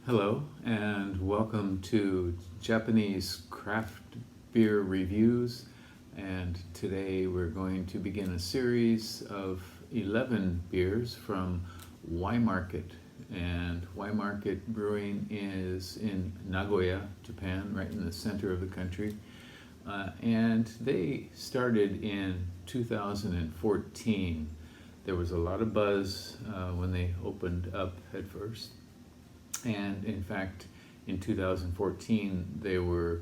Hello and welcome to Japanese craft beer reviews, and today we're going to begin a series of 11 beers from Y Market. And Y Market Brewing is in Nagoya, Japan, right in the center of the country. And they started in 2014. There was a lot of buzz when they opened up at first. And in fact, in 2014, they were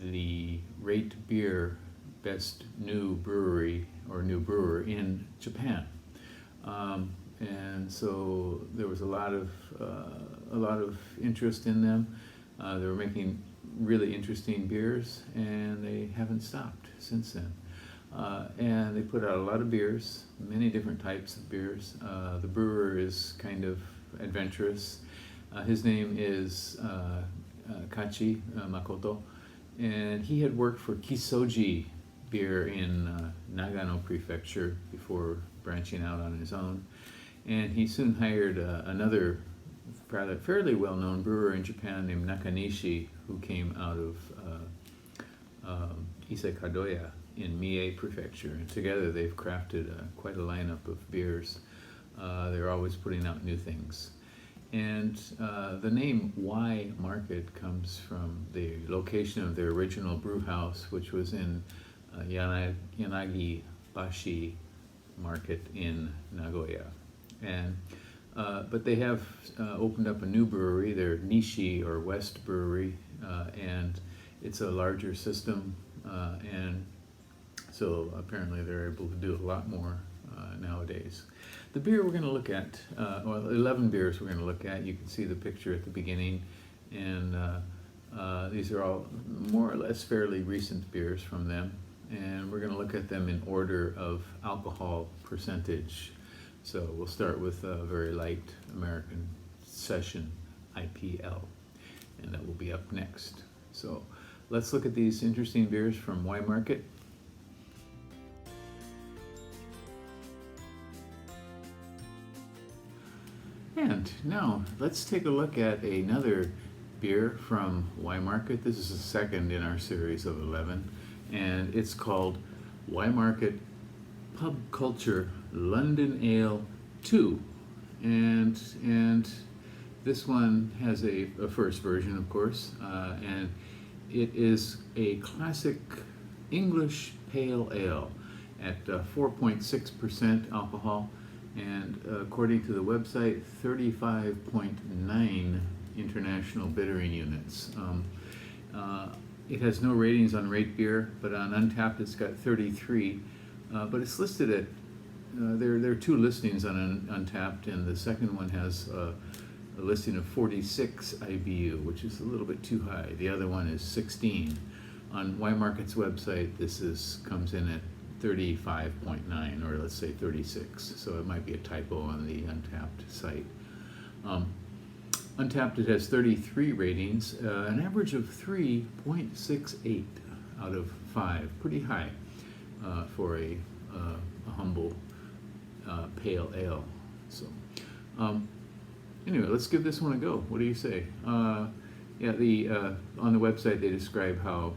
the RateBeer Best New Brewery or New Brewer in Japan. And so there was a lot of interest in them. They were making really interesting beers, and they haven't stopped since then. And they put out a lot of beers, many different types of beers. The brewer is kind of adventurous. His name is Kachi Makoto, and he had worked for Kisoji Beer in Nagano Prefecture before branching out on his own. And he soon hired another fairly well-known brewer in Japan named Nakanishi, who came out of Isekadoya in Mie Prefecture. And together they've crafted quite a lineup of beers. They're always putting out new things. And the name Y Market comes from the location of their original brew house, which was in Yanagi Bashi Market in Nagoya. And but they have opened up a new brewery, their Nishi or West Brewery, and it's a larger system, and so apparently they're able to do a lot more nowadays. The beer we're going to look at, 11 beers we're going to look at. You can see the picture at the beginning, and these are all more or less fairly recent beers from them, and we're going to look at them in order of alcohol percentage. So we'll start with a very light American Session IPL, and that will be up next. So let's look at these interesting beers from Y Market. And now let's take a look at another beer from Y Market. This is the second in our series of 11, and it's called Y Market Pub Culture London Ale 2. And this one has a first version, of course, and it is a classic English pale ale at 4.6% alcohol. And according to the website, 35.9 international bittering units. It has no ratings on RateBeer, but on Untapped it's got 33. But it's listed at, there are two listings on Untapped, and the second one has a listing of 46 IBU, which is a little bit too high. The other one is 16. On Y Market's website, this comes in at 35.9, or let's say 36, so it might be a typo on the Untapped site. Untapped, it has 33 ratings, an average of 3.68 out of 5, pretty high for a humble pale ale. So anyway, let's give this one a go. What do you say? Yeah, on the website they describe how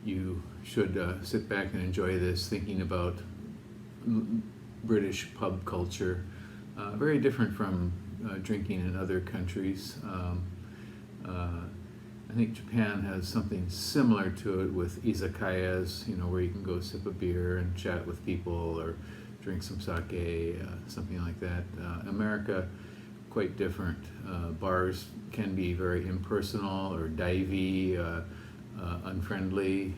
you should sit back and enjoy this, thinking about British pub culture. Very different from drinking in other countries. I think Japan has something similar to it with izakayas, where you can go sip a beer and chat with people or drink some sake, something like that. America, quite different. Bars can be very impersonal or divey, unfriendly,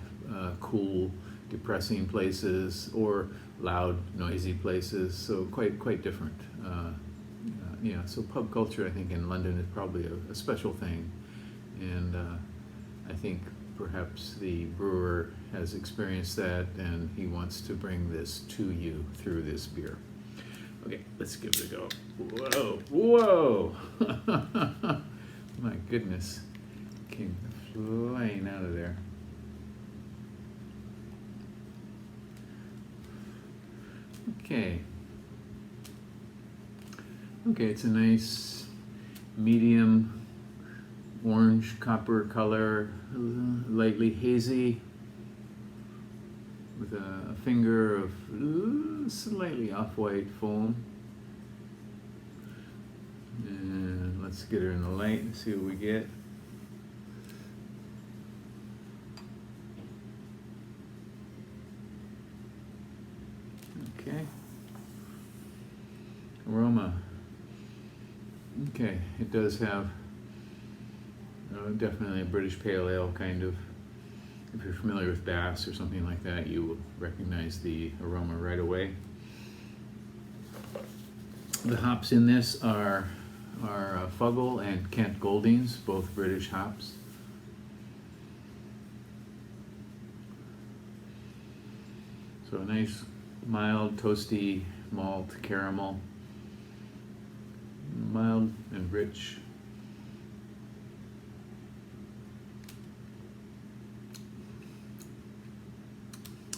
cool, depressing places, or loud, noisy places. So quite different. So pub culture, I think, in London is probably a special thing, and I think perhaps the brewer has experienced that, and he wants to bring this to you through this beer. Okay, let's give it a go. Whoa! My goodness, came flying out of there. Okay, it's a nice medium orange copper color, lightly hazy, with a finger of slightly off-white foam. And let's get her in the light and see what we get. Okay. Aroma. Okay, it does have definitely a British Pale Ale kind of. If you're familiar with Bass or something like that, you will recognize the aroma right away. The hops in this are Fuggle and Kent Goldings, both British hops. So a nice mild toasty malt caramel, mild and rich.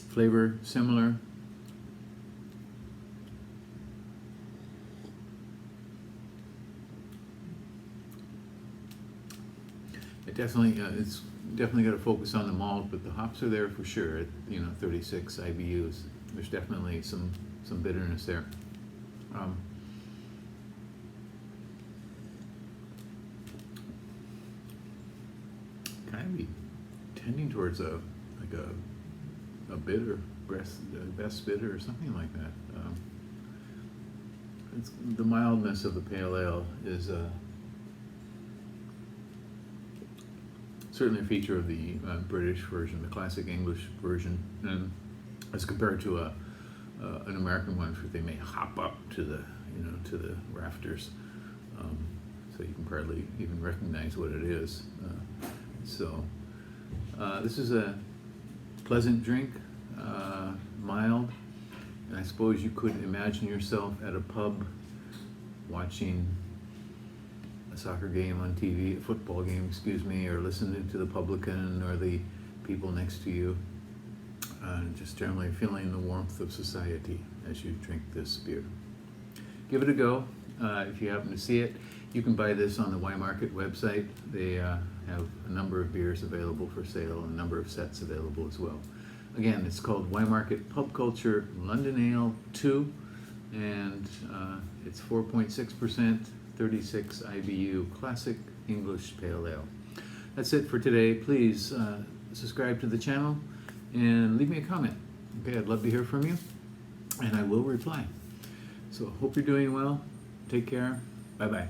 Flavor similar. It definitely it's definitely got to focus on the malt, but the hops are there for sure. At 36 IBUs. There's definitely some bitterness there. Kind of be tending towards a bitter, best bitter or something like that. The mildness of the pale ale is certainly a feature of the British version, the classic English version, and as compared to an American one, where they may hop up to the to the rafters, so you can hardly even recognize what it is. This is a pleasant drink, mild, and I suppose you could imagine yourself at a pub watching a soccer game on TV, a football game, excuse me, or listening to the publican or the people next to you, just generally feeling the warmth of society as you drink this beer. Give it a go. If you happen to see it, you can buy this on the Y Market website. They have a number of beers available for sale, and a number of sets available as well. Again, it's called Y Market Pub Culture London Ale 2, and it's 4.6%, 36 IBU, classic English Pale Ale. That's it for today. Please subscribe to the channel and leave me a comment. Okay, I'd love to hear from you, and I will reply. So hope you're doing well. Take care. Bye-bye.